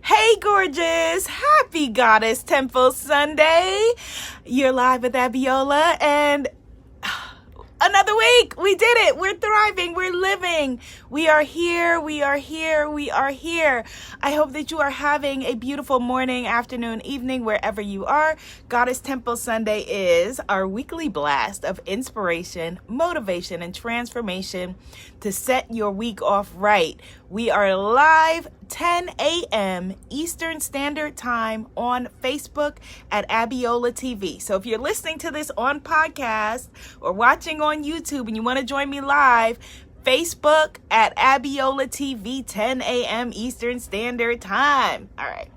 Hey, gorgeous. Happy Goddess Temple Sunday. You're live with Abiola, and another week. We did it. We're thriving. We're living. We are here. We are here. We are here. I hope that you are having a beautiful morning, afternoon, evening, wherever you are. Goddess Temple Sunday is our weekly blast of inspiration, motivation, and transformation to set your week off right. We are live 10 a.m. Eastern Standard Time on Facebook at Abiola TV. So if you're listening to this on podcast or watching on YouTube and you want to join me live, Facebook at Abiola TV, 10 a.m. Eastern Standard Time. All right.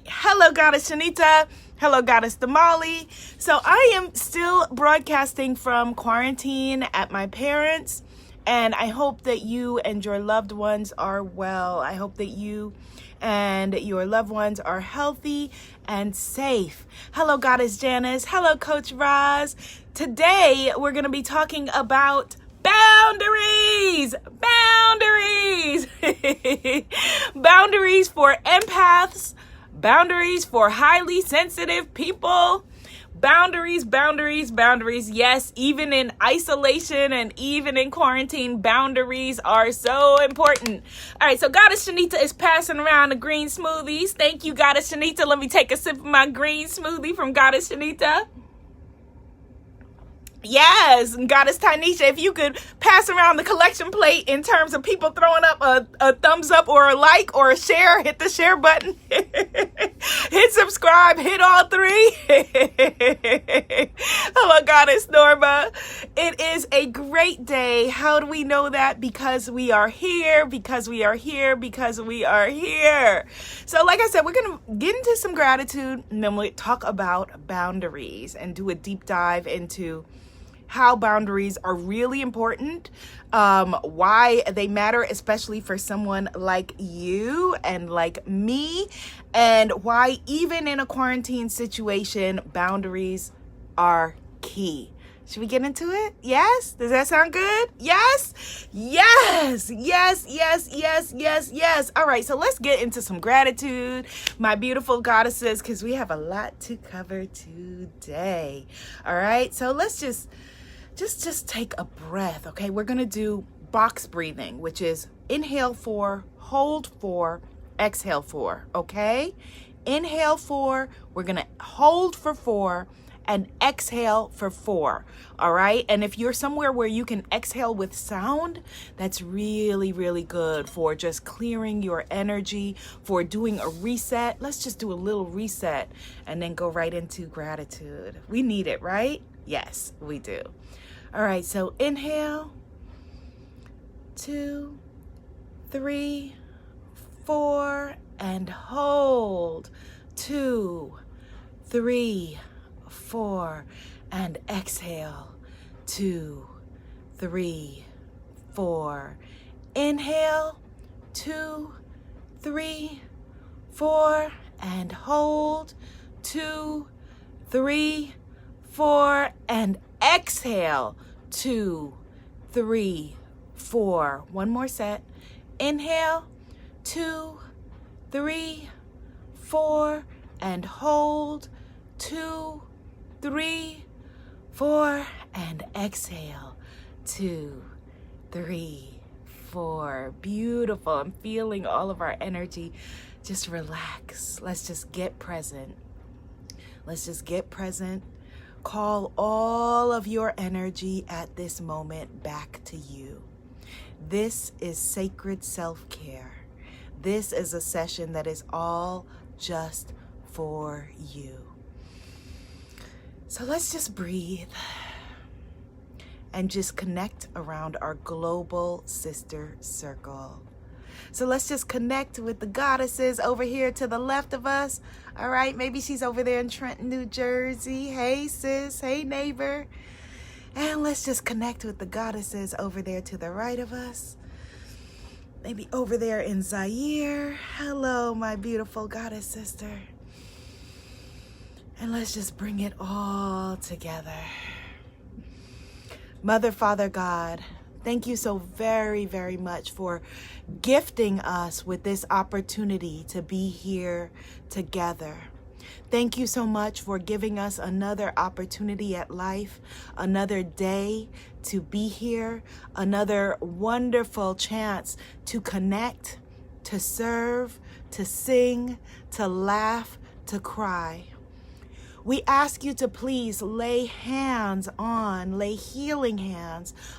Hello, Goddess Shanita. Hello, Goddess Damali. So I am still broadcasting from quarantine at my parents'. And I hope that you and your loved ones are well. I hope that you and your loved ones are healthy and safe. Hello, Goddess Janice. Hello, Coach Roz. Today, we're going to be talking about boundaries. Boundaries. Boundaries for empaths. Boundaries for highly sensitive people. Boundaries. Yes, even in isolation and even in quarantine, boundaries are so important. All right, so Goddess Shanita is passing around the green smoothies. Thank you, Goddess Shanita. Let me take a sip of my green smoothie from Goddess Shanita. Yes, and Goddess Tanisha, if you could pass around the collection plate in terms of people throwing up a thumbs up or a like or a share, hit the share button, hit subscribe, hit all three. Hello, Goddess Norma. It is a great day. How do we know that? Because we are here, because we are here, because we are here. So like I said, we're going to get into some gratitude, and then we'll talk about boundaries and do a deep dive into how boundaries are really important, why they matter, especially for someone like you and like me, and why even in a quarantine situation, boundaries are key. Should we get into it? Yes? Does that sound good? Yes? Yes. All right, so let's get into some gratitude, my beautiful goddesses, because we have a lot to cover today. All right, so let's just take a breath, okay? We're going to do box breathing, which is inhale 4, hold 4, exhale 4, okay? Inhale 4, we're going to hold for 4, and exhale for 4, all right? And if you're somewhere where you can exhale with sound, that's really, really good for just clearing your energy, for doing a reset. Let's just do a little reset and then go right into gratitude. We need it, right? Yes, we do. All right, so inhale, 2, 3, 4, and hold. 2, 3, 4, and exhale. 2, 3, 4. Inhale, 2, 3, 4, and hold. 2, 3, 4, and exhale. 2, 3, 4. One more set. Inhale, 2, 3, 4, and hold. 2, 3, 4, and exhale. 2, 3, 4. Beautiful. I'm feeling all of our energy. Just relax. Let's just get present. Call all of your energy at this moment back to you. This is sacred self-care. This is a session that is all just for you. So let's just breathe and just connect around our global sister circle. So let's just connect with the goddesses over here to the left of us. All right, maybe she's over there in Trenton, New Jersey. Hey, sis. Hey, neighbor. And let's just connect with the goddesses over there to the right of us. Maybe over there in Zaire. Hello, my beautiful goddess sister. And let's just bring it all together. Mother, Father, God, Thank you so very, very much for gifting us with this opportunity to be here together. Thank you so much for giving us another opportunity at life, another day to be here, another wonderful chance to connect, to serve, to sing, to laugh, to cry. We ask you to please lay healing hands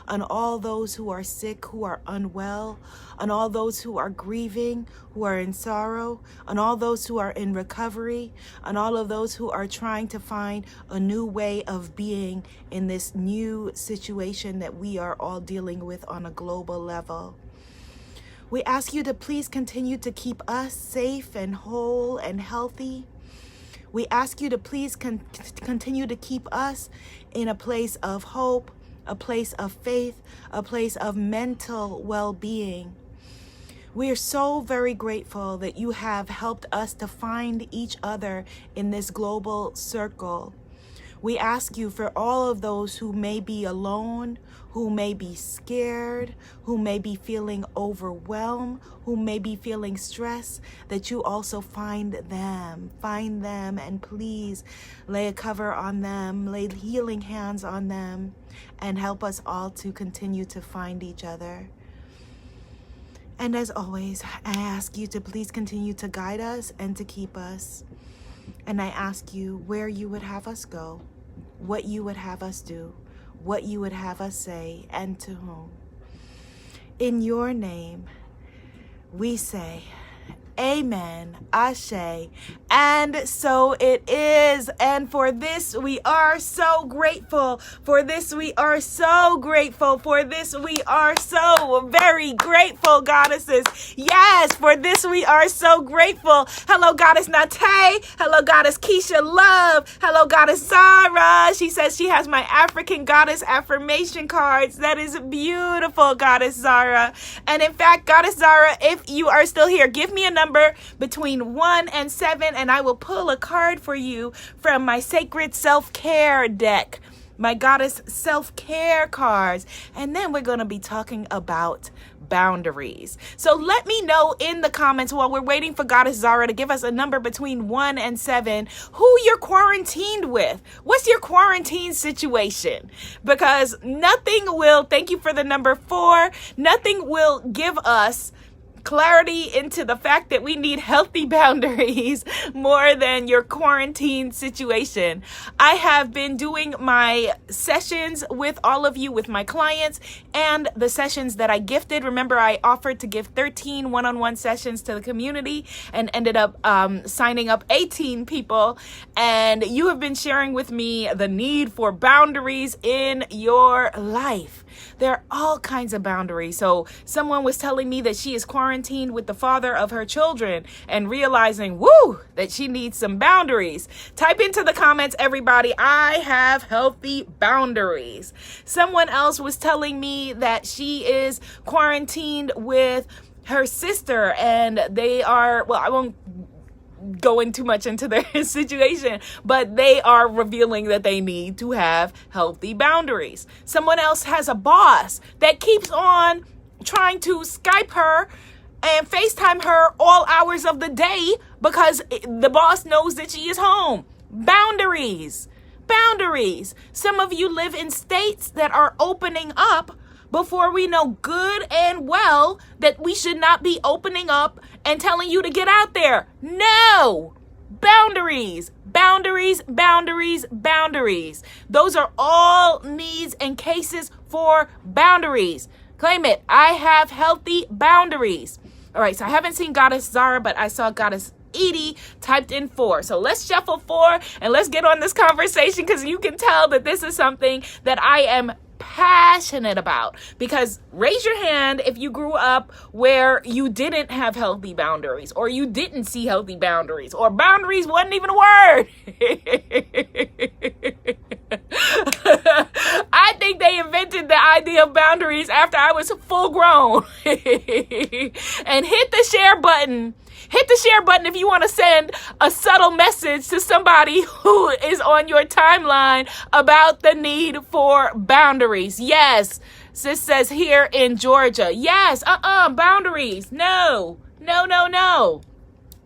on all those who are sick, who are unwell, on all those who are grieving, who are in sorrow, on all those who are in recovery, on all of those who are trying to find a new way of being in this new situation that we are all dealing with on a global level. We ask you to please continue to keep us safe and whole and healthy. We ask you to please continue to keep us in a place of hope, a place of faith, a place of mental well-being. We are so very grateful that you have helped us to find each other in this global circle. We ask you for all of those who may be alone, who may be scared, who may be feeling overwhelmed, who may be feeling stressed, that you also find them, and please lay a cover on them, lay healing hands on them, and help us all to continue to find each other. And as always, I ask you to please continue to guide us and to keep us. And I ask you where you would have us go, what you would have us do, what you would have us say, and to whom. In your name, we say, amen, ashe, and so it is. And for this we are so grateful. For this we are so grateful. For this we are so very grateful, goddesses. Yes, for this we are so grateful. Hello, Goddess Nate. Hello, Goddess Keisha Love. Hello, Goddess Zara. She says she has my African Goddess affirmation cards. That is beautiful, Goddess Zara. And in fact, Goddess Zara, if you are still here, give me a number between 1 and 7, and I will pull a card for you from my Sacred Self-Care deck, my Goddess Self-Care cards. And then we're going to be talking about boundaries. So let me know in the comments while we're waiting for Goddess Zara to give us a number between 1 and 7, who you're quarantined with. What's your quarantine situation? Because nothing will, thank you for the number 4, nothing will give us clarity into the fact that we need healthy boundaries more than your quarantine situation. I have been doing my sessions with all of you, with my clients, and the sessions that I gifted. Remember, I offered to give 13 one-on-one sessions to the community and ended up signing up 18 people. And you have been sharing with me the need for boundaries in your life. There are all kinds of boundaries. So someone was telling me that she is quarantined with the father of her children and realizing, that she needs some boundaries. Type into the comments, everybody, I have healthy boundaries. Someone else was telling me that she is quarantined with her sister and they are, I won't going too much into their situation, but they are revealing that they need to have healthy boundaries. Someone else has a boss that keeps on trying to Skype her and FaceTime her all hours of the day because the boss knows that she is home. Boundaries. Some of you live in states that are opening up before we know good and well that we should not be opening up and telling you to get out there. No! Boundaries. Those are all needs and cases for boundaries. Claim it. I have healthy boundaries. All right, so I haven't seen Goddess Zara, but I saw Goddess Edie typed in 4. So let's shuffle 4 and let's get on this conversation because you can tell that this is something that I am passionate about. Because raise your hand if you grew up where you didn't have healthy boundaries, or you didn't see healthy boundaries, or boundaries wasn't even a word. I think they invented the idea of boundaries after I was full grown. And hit the share button. Hit the share button if you want to send a subtle message to somebody who is on your timeline about the need for boundaries. Yes, Sis says here in Georgia. Yes, boundaries. No.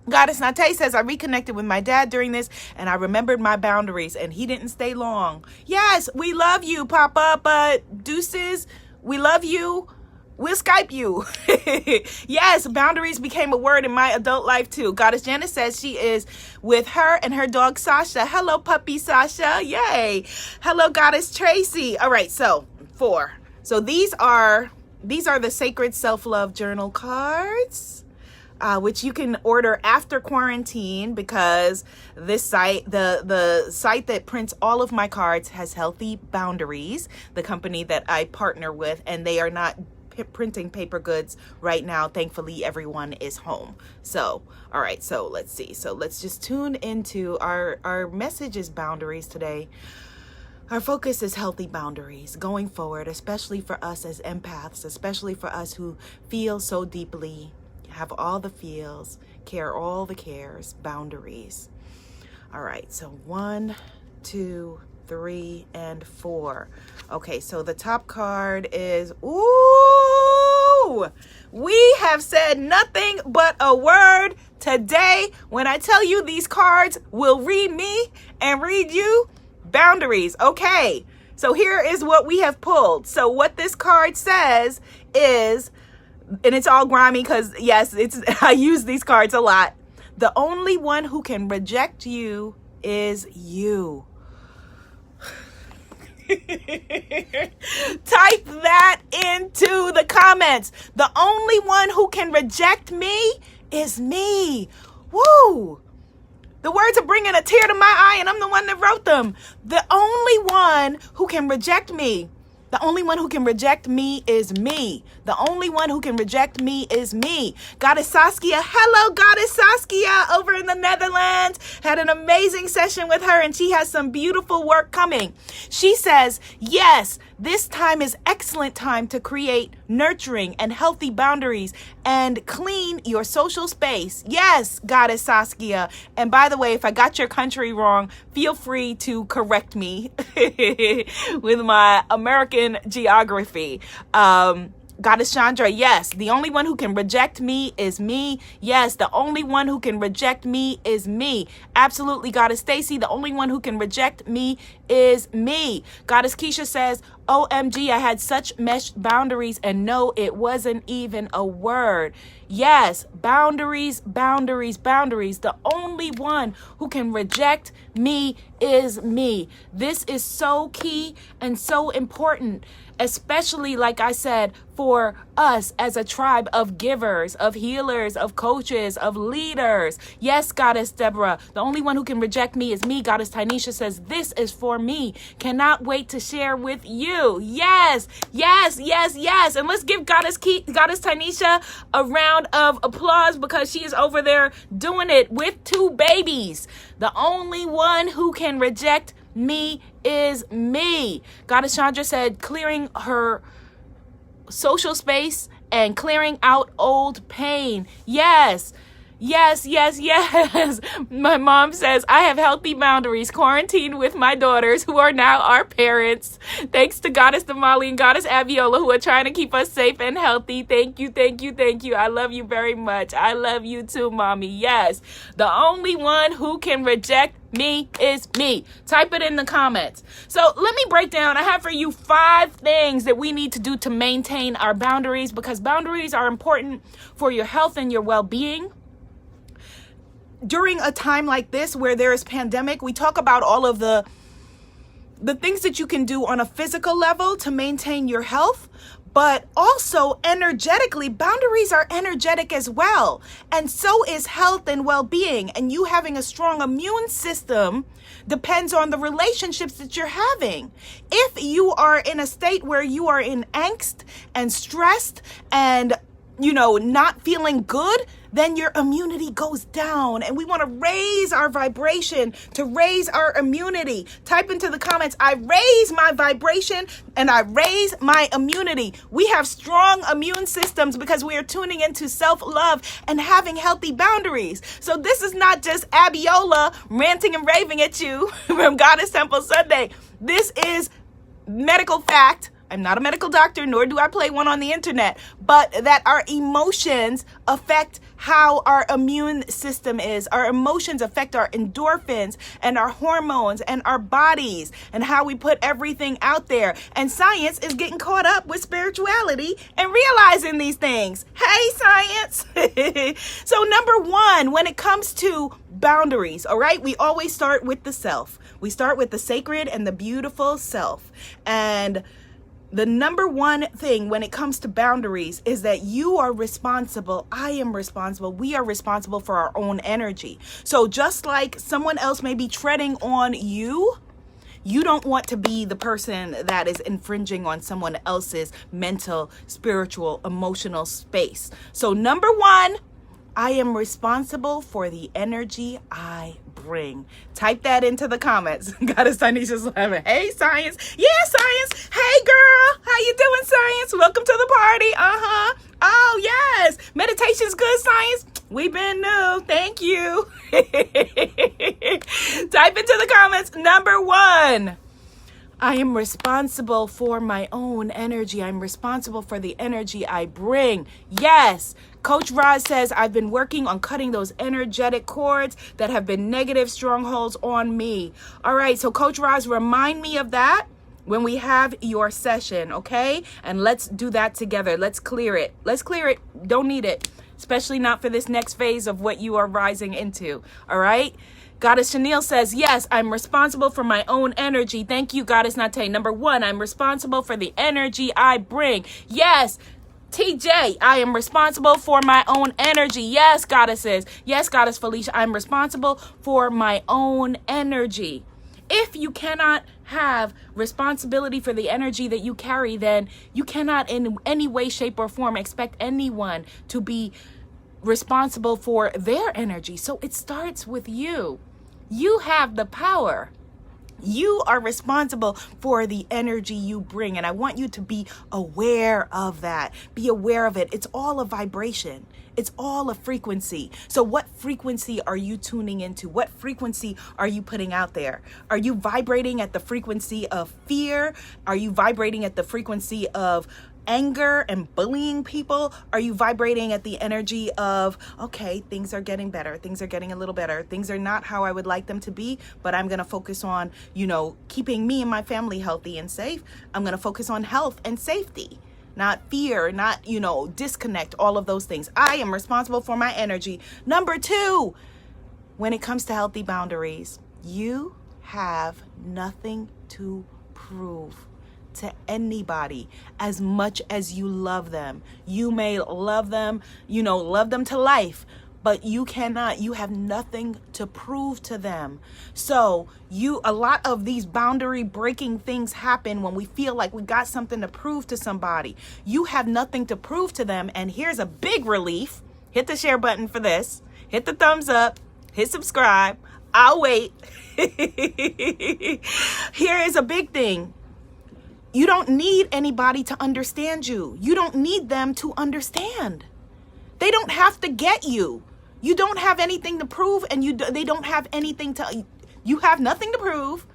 Goddess Nate says, I reconnected with my dad during this and I remembered my boundaries and he didn't stay long. Yes, we love you, Papa, but deuces, we love you. We'll Skype you. Yes, boundaries became a word in my adult life too. Goddess Janice says she is with her and her dog Sasha. Hello, puppy Sasha. Yay. Hello, Goddess Tracy. All right, so 4. So these are the Sacred Self-Love Journal cards. Which you can order after quarantine because this site, the site that prints all of my cards has Healthy Boundaries, the company that I partner with, and they are not printing paper goods right now. Thankfully, everyone is home. So, all right, so let's see. So let's just tune into our message is boundaries today. Our focus is healthy boundaries going forward, especially for us as empaths, especially for us who feel so deeply, have all the feels, care all the cares, boundaries. All right, so 1, 2, 3, and 4. Okay, so the top card is, ooh, we have said nothing but a word today. When I tell you these cards will read me and read you, boundaries. Okay, so here is what we have pulled. So what this card says is, and it's all grimy because yes, I use these cards a lot. The only one who can reject you is you. Type that into the comments. The only one who can reject me is me. Woo! The words are bringing a tear to my eye and I'm the one that wrote them. The only one who can reject me. The only one who can reject me is me. The only one who can reject me is me. Goddess Saskia. Hello, Goddess Saskia over in the Netherlands. Had an amazing session with her and she has some beautiful work coming. She says, yes, this time is excellent time to create nurturing and healthy boundaries and clean your social space. Yes, Goddess Saskia. And by the way, if I got your country wrong, feel free to correct me with my American geography. Goddess Chandra, yes, the only one who can reject me is me. Yes, the only one who can reject me is me. Absolutely, Goddess Stacy, the only one who can reject me is me. Goddess Keisha says, OMG, I had such meshed boundaries and no, it wasn't even a word. Yes, boundaries, boundaries, boundaries. The only one who can reject me is me. This is so key and so important, especially, like I said, for us as a tribe of givers, of healers, of coaches, of leaders. Yes, Goddess Deborah, the only one who can reject me is me. Goddess Tynesha says, this is for me. Cannot wait to share with you. Yes, yes, yes, yes. And let's give Goddess Tynesha a round of applause because she is over there doing it with 2 babies. The only one who can reject me is me. Goddess Chandra said, clearing her social space and clearing out old pain. Yes. Yes, yes, yes. My mom says, I have healthy boundaries, quarantined with my daughters who are now our parents. Thanks to Goddess Damali and Goddess Abiola who are trying to keep us safe and healthy. Thank you, thank you, thank you. I love you very much. I love you too, Mommy. Yes, the only one who can reject me is me. Type it in the comments. So let me break down. I have for you 5 things that we need to do to maintain our boundaries because boundaries are important for your health and your well-being. During a time like this where there is pandemic, we talk about all of the things that you can do on a physical level to maintain your health, but also energetically, boundaries are energetic as well. And so is health and well-being. And you having a strong immune system depends on the relationships that you're having. If you are in a state where you are in angst and stressed and, not feeling good, then your immunity goes down. And we want to raise our vibration to raise our immunity. Type into the comments, I raise my vibration and I raise my immunity. We have strong immune systems because we are tuning into self-love and having healthy boundaries. So this is not just Abiola ranting and raving at you from Goddess Temple Sunday. This is medical fact. I'm not a medical doctor, nor do I play one on the internet, but that our emotions affect how our immune system is. Our emotions affect our endorphins and our hormones and our bodies and how we put everything out there. And science is getting caught up with spirituality and realizing these things. Hey, science. So number one, when it comes to boundaries, all right, we always start with the self. We start with the sacred and the beautiful self. And the number one thing when it comes to boundaries is that you are responsible. I am responsible. We are responsible for our own energy. So just like someone else may be treading on you, you don't want to be the person that is infringing on someone else's mental, spiritual, emotional space. So number one, I am responsible for the energy I bring. Type that into the comments. Goddess Tanisha's laughing. Hey, science. Yeah, science. Hey, girl. How you doing, science? Welcome to the party. Oh, yes. Meditation's good, science. We've been new. Thank you. Type into the comments. Number one. I am responsible for my own energy. I'm responsible for the energy I bring. Yes. Coach Roz says, I've been working on cutting those energetic cords that have been negative strongholds on me. All right. So Coach Roz, remind me of that when we have your session. Okay. And let's do that together. Let's clear it. Let's clear it. Don't need it, especially not for this next phase of what you are rising into. All right. Goddess Chanel says, yes, I'm responsible for my own energy. Thank you, Goddess Nate. Number one, I'm responsible for the energy I bring. Yes, TJ, I am responsible for my own energy. Yes, Goddesses. Yes, Goddess Felicia, I'm responsible for my own energy. If you cannot have responsibility for the energy that you carry, then you cannot in any way, shape, or form expect anyone to be responsible for their energy. So it starts with you. You have the power. You are responsible for the energy you bring. And I want you to be aware of that. Be aware of it. It's all a vibration. It's all a frequency. So what frequency are you tuning into? What frequency are you putting out there? Are you vibrating at the frequency of fear? Are you vibrating at the frequency of anger and bullying people? Are you vibrating at the energy of, okay, things are getting better. Things are getting a little better. Things are not how I would like them to be, but I'm going to focus on, keeping me and my family healthy and safe. I'm going to focus on health and safety, not fear, not, disconnect, all of those things. I am responsible for my energy. Number two, when it comes to healthy boundaries, you have nothing to prove to anybody as much as you love them. You may love them, love them to life, but you have nothing to prove to them. So a lot of these boundary breaking things happen when we feel like we got something to prove to somebody. You have nothing to prove to them. And here's a big relief. Hit the share button for this. Hit the thumbs up. Hit subscribe. I'll wait. Here is a big thing. You don't need anybody to understand you. You don't need them to understand. They don't have to get you. You don't have anything to prove, and they don't have anything to. You have nothing to prove,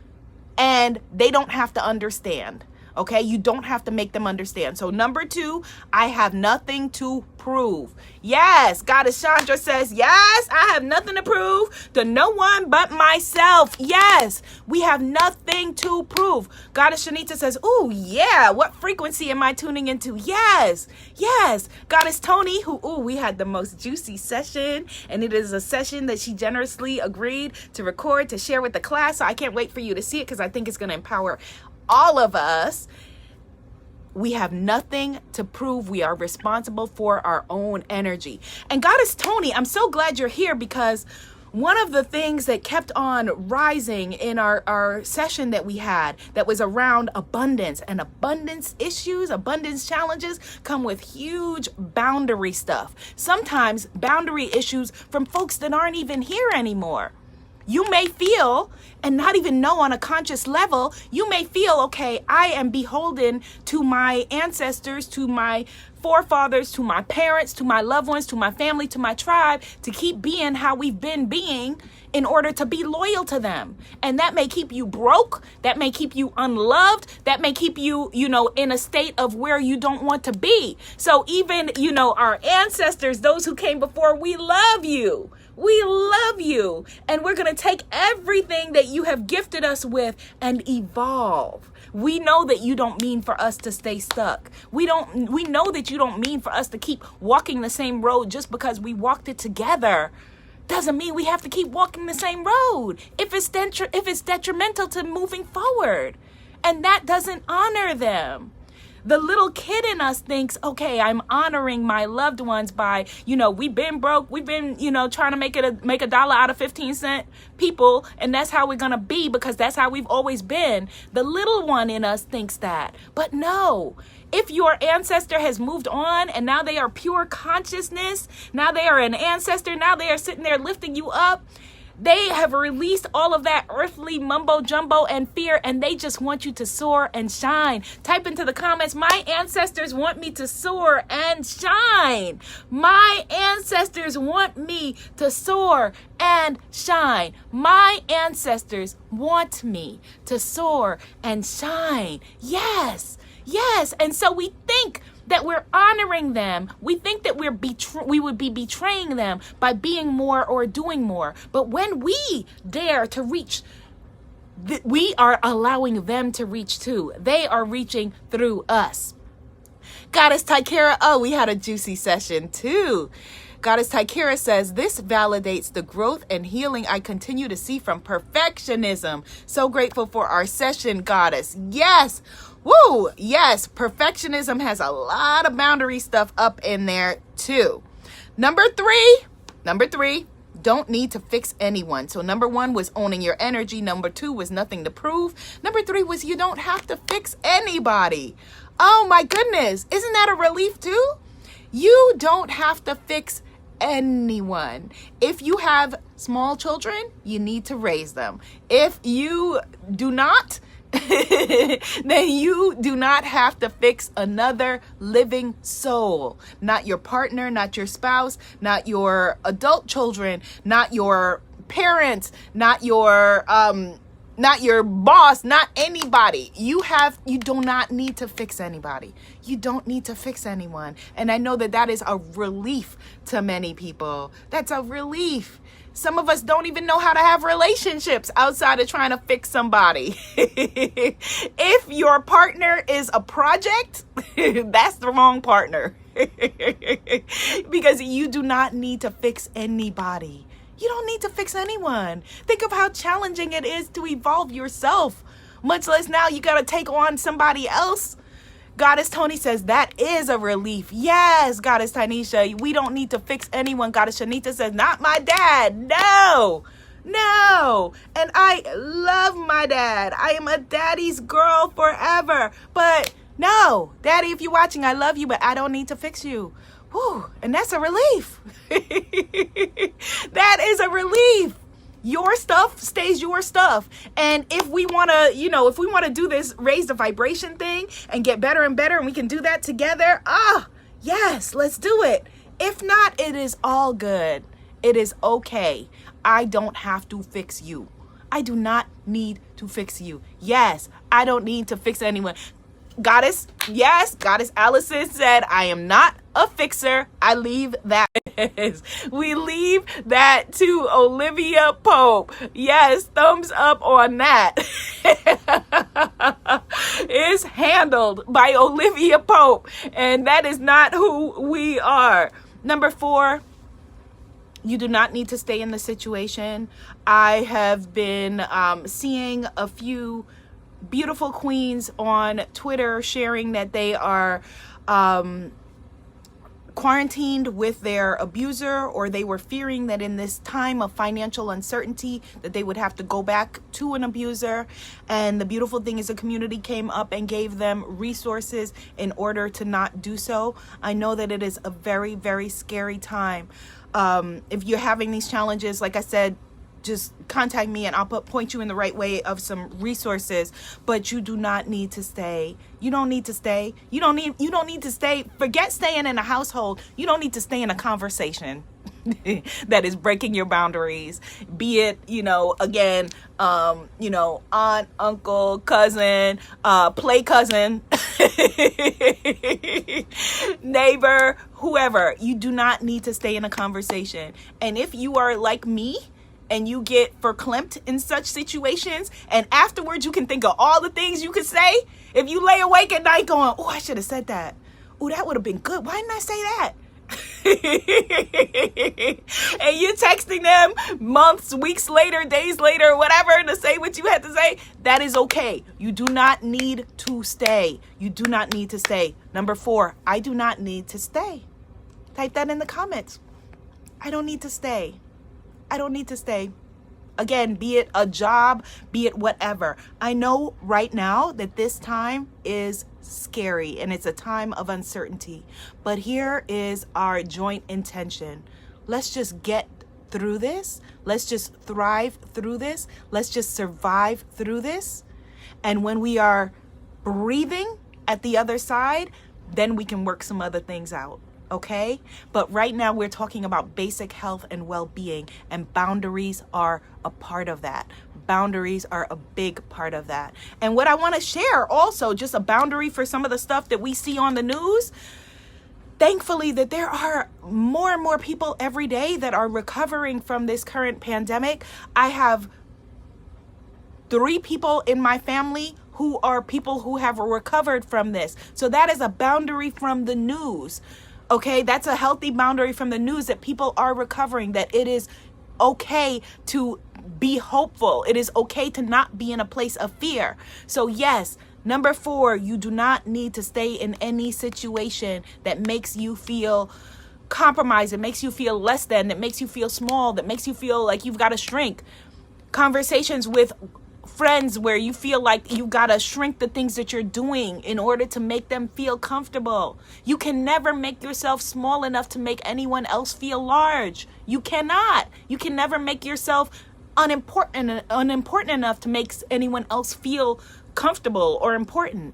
and they don't have to understand. Okay, you don't have to make them understand. So number two, I have nothing to prove. Yes, Goddess Chandra says, yes, I have nothing to prove to no one but myself. Yes, we have nothing to prove. Goddess Shanita says, oh yeah, what frequency am I tuning into? Yes, yes. Goddess Tony, we had the most juicy session, and it is a session that she generously agreed to record, to share with the class. So I can't wait for you to see it, because I think it's going to empower all of us. We have nothing to prove. We are responsible for our own energy. And Goddess Tony, I'm so glad you're here, because one of the things that kept on rising in our session that we had, that was around abundance, and abundance issues, abundance challenges come with huge boundary stuff. Sometimes boundary issues from folks that aren't even here anymore. You may feel, and not even know on a conscious level, you may feel, okay, I am beholden to my ancestors, to my forefathers, to my parents, to my loved ones, to my family, to my tribe, to keep being how we've been being in order to be loyal to them. And that may keep you broke. That may keep you unloved. That may keep you, in a state of where you don't want to be. So even, our ancestors, those who came before, we love you. We love you. And we're going to take everything that you have gifted us with and evolve. We know that you don't mean for us to stay stuck. We know that you don't mean for us to keep walking the same road just because we walked it together. Doesn't mean we have to keep walking the same road if it's detrimental to moving forward. And that doesn't honor them. The little kid in us thinks, okay, I'm honoring my loved ones by, we've been broke. We've been, trying to make a dollar out of 15-cent people. And that's how we're going to be because that's how we've always been. The little one in us thinks that. But no, if your ancestor has moved on and now they are pure consciousness, now they are an ancestor, now they are sitting there lifting you up. They have released all of that earthly mumbo jumbo and fear, and they just want you to soar and shine. Type into the comments, my ancestors want me to soar and shine. My ancestors want me to soar and shine. My ancestors want me to soar and shine. Yes. Yes. And so we think that we're honoring them. We think that we would be betraying them by being more or doing more. But when we dare to reach, we are allowing them to reach too. They are reaching through us. Goddess Tykera, we had a juicy session too. Goddess Tykera says, this validates the growth and healing I continue to see from perfectionism. So grateful for our session, Goddess. Yes. Woo! Yes, perfectionism has a lot of boundary stuff up in there too. Number three, don't need to fix anyone. So number 1 was owning your energy. Number 2 was nothing to prove. Number 3 was you don't have to fix anybody. Oh my goodness. Isn't that a relief too? You don't have to fix anyone. If you have small children, you need to raise them. If you do not, then you do not have to fix another living soul. Not your partner, not your spouse, not your adult children, not your parents, not your boss, not anybody. You do not need to fix anybody. You don't need to fix anyone. And I know that is a relief to many people. That's a relief. Some of us don't even know how to have relationships outside of trying to fix somebody. If your partner is a project, that's the wrong partner. Because you do not need to fix anybody. You don't need to fix anyone. Think of how challenging it is to evolve yourself. Much less now you got to take on somebody else. Goddess Tony says that is a relief. Yes, Goddess Tanisha, we don't need to fix anyone. Goddess Shanita says, not my dad. No. And I love my dad. I am a daddy's girl forever. But no, Daddy, if you're watching, I love you, but I don't need to fix you. Whew, and that's a relief. That is a relief. Your stuff stays your stuff. And if we want to, do this, raise the vibration thing and get better and better, and we can do that together. Yes, let's do it. If not, it is all good. It is okay. I don't have to fix you. I do not need to fix you. Yes, I don't need to fix anyone. Goddess Allison said, I am not a fixer. I leave that. We leave that to Olivia Pope. Yes, thumbs up on that. It's handled by Olivia Pope, and that is not who we are. Number 4, you do not need to stay in the situation. I have been seeing a few beautiful queens on Twitter sharing that they are quarantined with their abuser, or they were fearing that in this time of financial uncertainty that they would have to go back to an abuser. And the beautiful thing is the community came up and gave them resources in order to not do so. I know that it is a very, very scary time. If you're having these challenges, like I said, just contact me and I'll point you in the right way of some resources. But you do not need to stay. You don't need to stay. You don't need to stay. Forget staying in a household. You don't need to stay in a conversation that is breaking your boundaries. Be it, again, aunt, uncle, cousin, play cousin, neighbor, whoever. You do not need to stay in a conversation. And if you are like me, and you get verklempt in such situations, and afterwards you can think of all the things you could say. If you lay awake at night going, oh, I should have said that. Oh, that would have been good. Why didn't I say that? And you're texting them months, weeks later, days later, whatever, to say what you had to say. That is okay. You do not need to stay. You do not need to stay. Number 4, I do not need to stay. Type that in the comments. I don't need to stay. I don't need to stay. Again, be it a job, be it whatever. I know right now that this time is scary and it's a time of uncertainty. But here is our joint intention. Let's just get through this. Let's just thrive through this. Let's just survive through this. And when we are breathing at the other side, then we can work some other things out. Okay? But right now we're talking about basic health and well-being, and boundaries are a part of that. Boundaries are a big part of that. And what I want to share also, just a boundary for some of the stuff that we see on the news. Thankfully that there are more and more people every day that are recovering from this current pandemic. I have 3 people in my family who are people who have recovered from this. So that is a boundary from the news. Okay, that's a healthy boundary from the news, that people are recovering, that it is okay to be hopeful. It is okay to not be in a place of fear. So yes, number 4, you do not need to stay in any situation that makes you feel compromised, that makes you feel less than, that makes you feel small, that makes you feel like you've got to shrink. Conversations with friends where you feel like you gotta shrink the things that you're doing in order to make them feel comfortable. You can never make yourself small enough to make anyone else feel large. You cannot. You can never make yourself unimportant enough to make anyone else feel comfortable or important.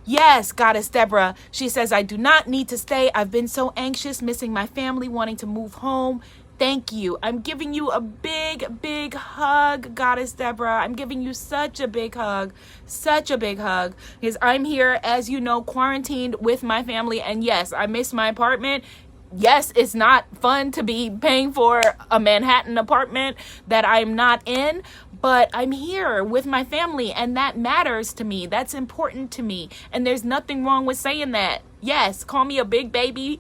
Yes, Goddess Deborah. She says, I do not need to stay. I've been so anxious, missing my family, wanting to move home. Thank you. I'm giving you a big, big hug, Goddess Deborah. I'm giving you such a big hug, because I'm here, as you know, quarantined with my family. And yes, I miss my apartment. Yes, it's not fun to be paying for a Manhattan apartment that I'm not in, but I'm here with my family, and that matters to me. That's important to me. And there's nothing wrong with saying that. Yes, call me a big baby.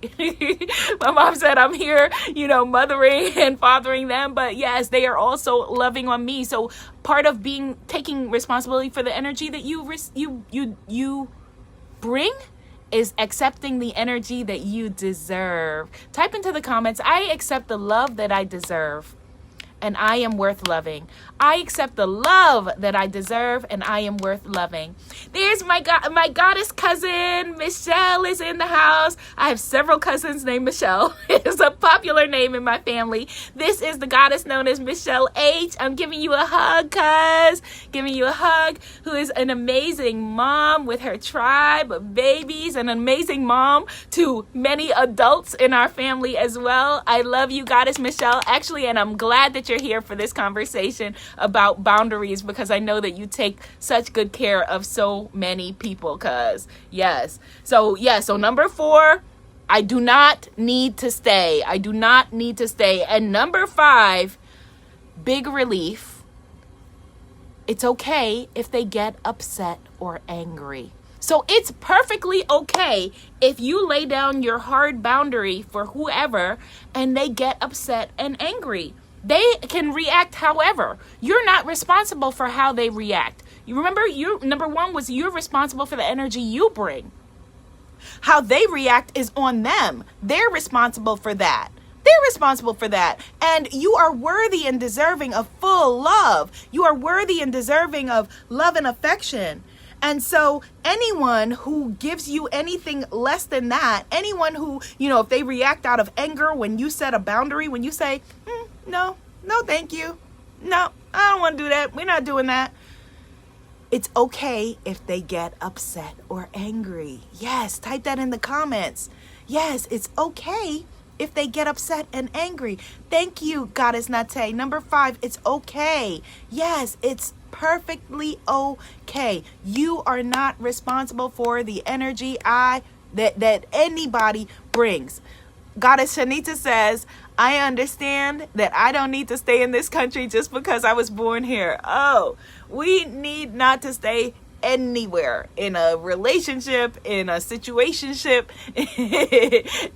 My mom said I'm here, mothering and fathering them. But yes, they are also loving on me. So part of taking responsibility for the energy that you bring is accepting the energy that you deserve. Type into the comments, I accept the love that I deserve, and I am worth loving. I accept the love that I deserve, and I am worth loving. There's my goddess cousin, Michelle, is in the house. I have several cousins named Michelle. It's a popular name in my family. This is the goddess known as Michelle H. I'm giving you a hug, cuz. Giving you a hug, who is an amazing mom with her tribe of babies, an amazing mom to many adults in our family as well. I love you, Goddess Michelle. Actually, and I'm glad that you're here for this conversation about boundaries, because I know that you take such good care of so many people, cuz. Yes. So number 4, I do not need to stay. I do not need to stay. And number 5, big relief. It's okay if they get upset or angry. So it's perfectly okay if you lay down your hard boundary for whoever and they get upset and angry. They can react however. You're not responsible for how they react. You remember, number 1 was you're responsible for the energy you bring. How they react is on them. They're responsible for that. And you are worthy and deserving of full love. You are worthy and deserving of love and affection. And so anyone who gives you anything less than that, anyone who, if they react out of anger when you set a boundary, when you say, no, No, thank you. No, I don't want to do that. We're not doing that. It's okay if they get upset or angry. Yes, type that in the comments. Yes, it's okay if they get upset and angry. Thank you, Goddess Nate. Number 5, it's okay. Yes, it's perfectly okay. You are not responsible for the energy that anybody brings. Goddess Shanita says, I understand that I don't need to stay in this country just because I was born here. Oh, we need not to stay anywhere, in a relationship, in a situationship,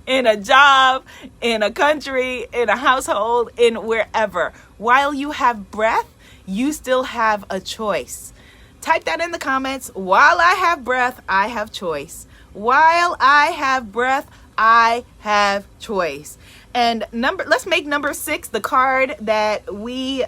in a job, in a country, in a household, in wherever. While you have breath, you still have a choice. Type that in the comments. While I have breath, I have choice. While I have breath, I have choice. And let's make number 6 the card that we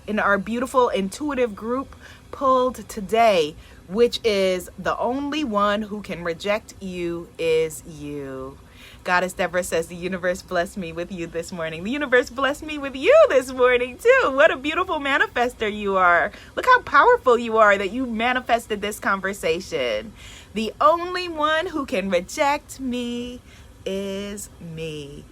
in our beautiful intuitive group pulled today, which is the only one who can reject you is you. Goddess Deborah says, the universe blessed me with you this morning. The universe blessed me with you this morning too. What a beautiful manifester you are. Look how powerful you are that you manifested this conversation. The only one who can reject me is me.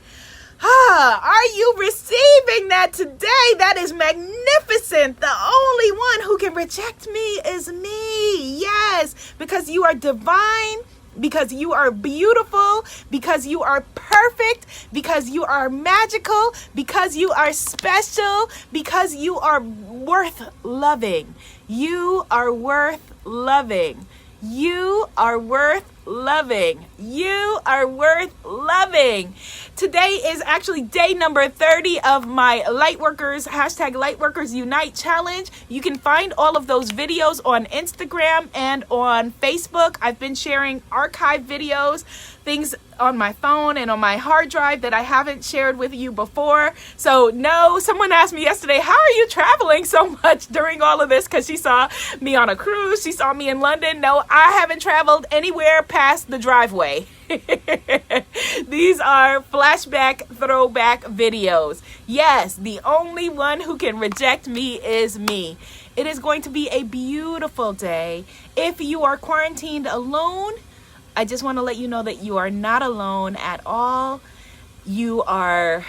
Are you receiving that today? That is magnificent. The only one who can reject me is me. Yes, because you are divine, because you are beautiful, because you are perfect, because you are magical, because you are special, because you are worth loving. You are worth loving. You are worth loving. You are worth loving. Today is actually day number 30 of my Lightworkers, #LightworkersUnite challenge. You can find all of those videos on Instagram and on Facebook. I've been sharing archive videos, things on my phone and on my hard drive that I haven't shared with you before. So no, someone asked me yesterday, how are you traveling so much during all of this? Because she saw me on a cruise, she saw me in London. No, I haven't traveled anywhere past the driveway. These are flashback, throwback videos. Yes, the only one who can reject me is me. It is going to be a beautiful day. If you are quarantined alone, I just want to let you know that you are not alone at all. You are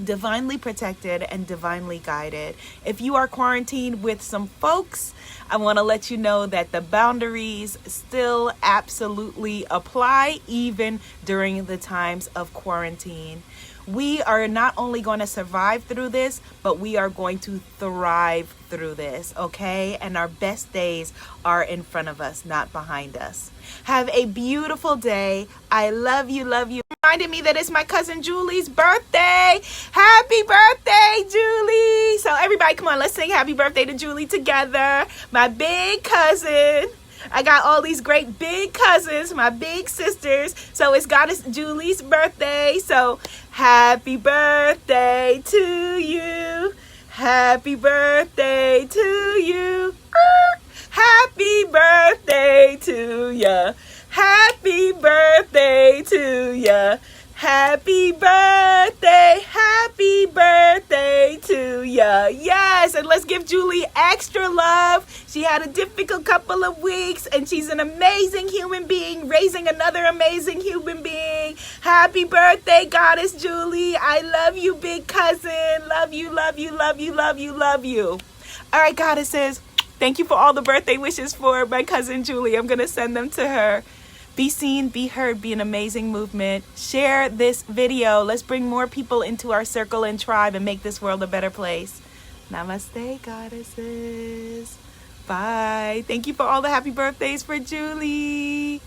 divinely protected and divinely guided. If you are quarantined with some folks, I want to let you know that the boundaries still absolutely apply even during the times of quarantine. We are not only going to survive through this, but we are going to thrive through this, okay? And our best days are in front of us, not behind us. Have a beautiful day. I love you, love you. Reminded me that it's my cousin Julie's birthday. Happy birthday, Julie. So everybody, come on, let's sing happy birthday to Julie together. My big cousin. I got all these great big cousins, my big sisters. So it's Goddess Julie's birthday. So happy birthday to you. Happy birthday to you. Happy birthday to ya. Happy birthday to ya. Happy birthday to ya. Yes, and let's give Julie extra love. She had a difficult couple of weeks, and she's an amazing human being, raising another amazing human being. Happy birthday, Goddess Julie. I love you, big cousin. Love you, love you, love you, love you, love you. All right, Goddesses, thank you for all the birthday wishes for my cousin Julie. I'm going to send them to her. Be seen, be heard, be an amazing movement. Share this video. Let's bring more people into our circle and tribe and make this world a better place. Namaste, Goddesses. Bye. Thank you for all the happy birthdays for Julie.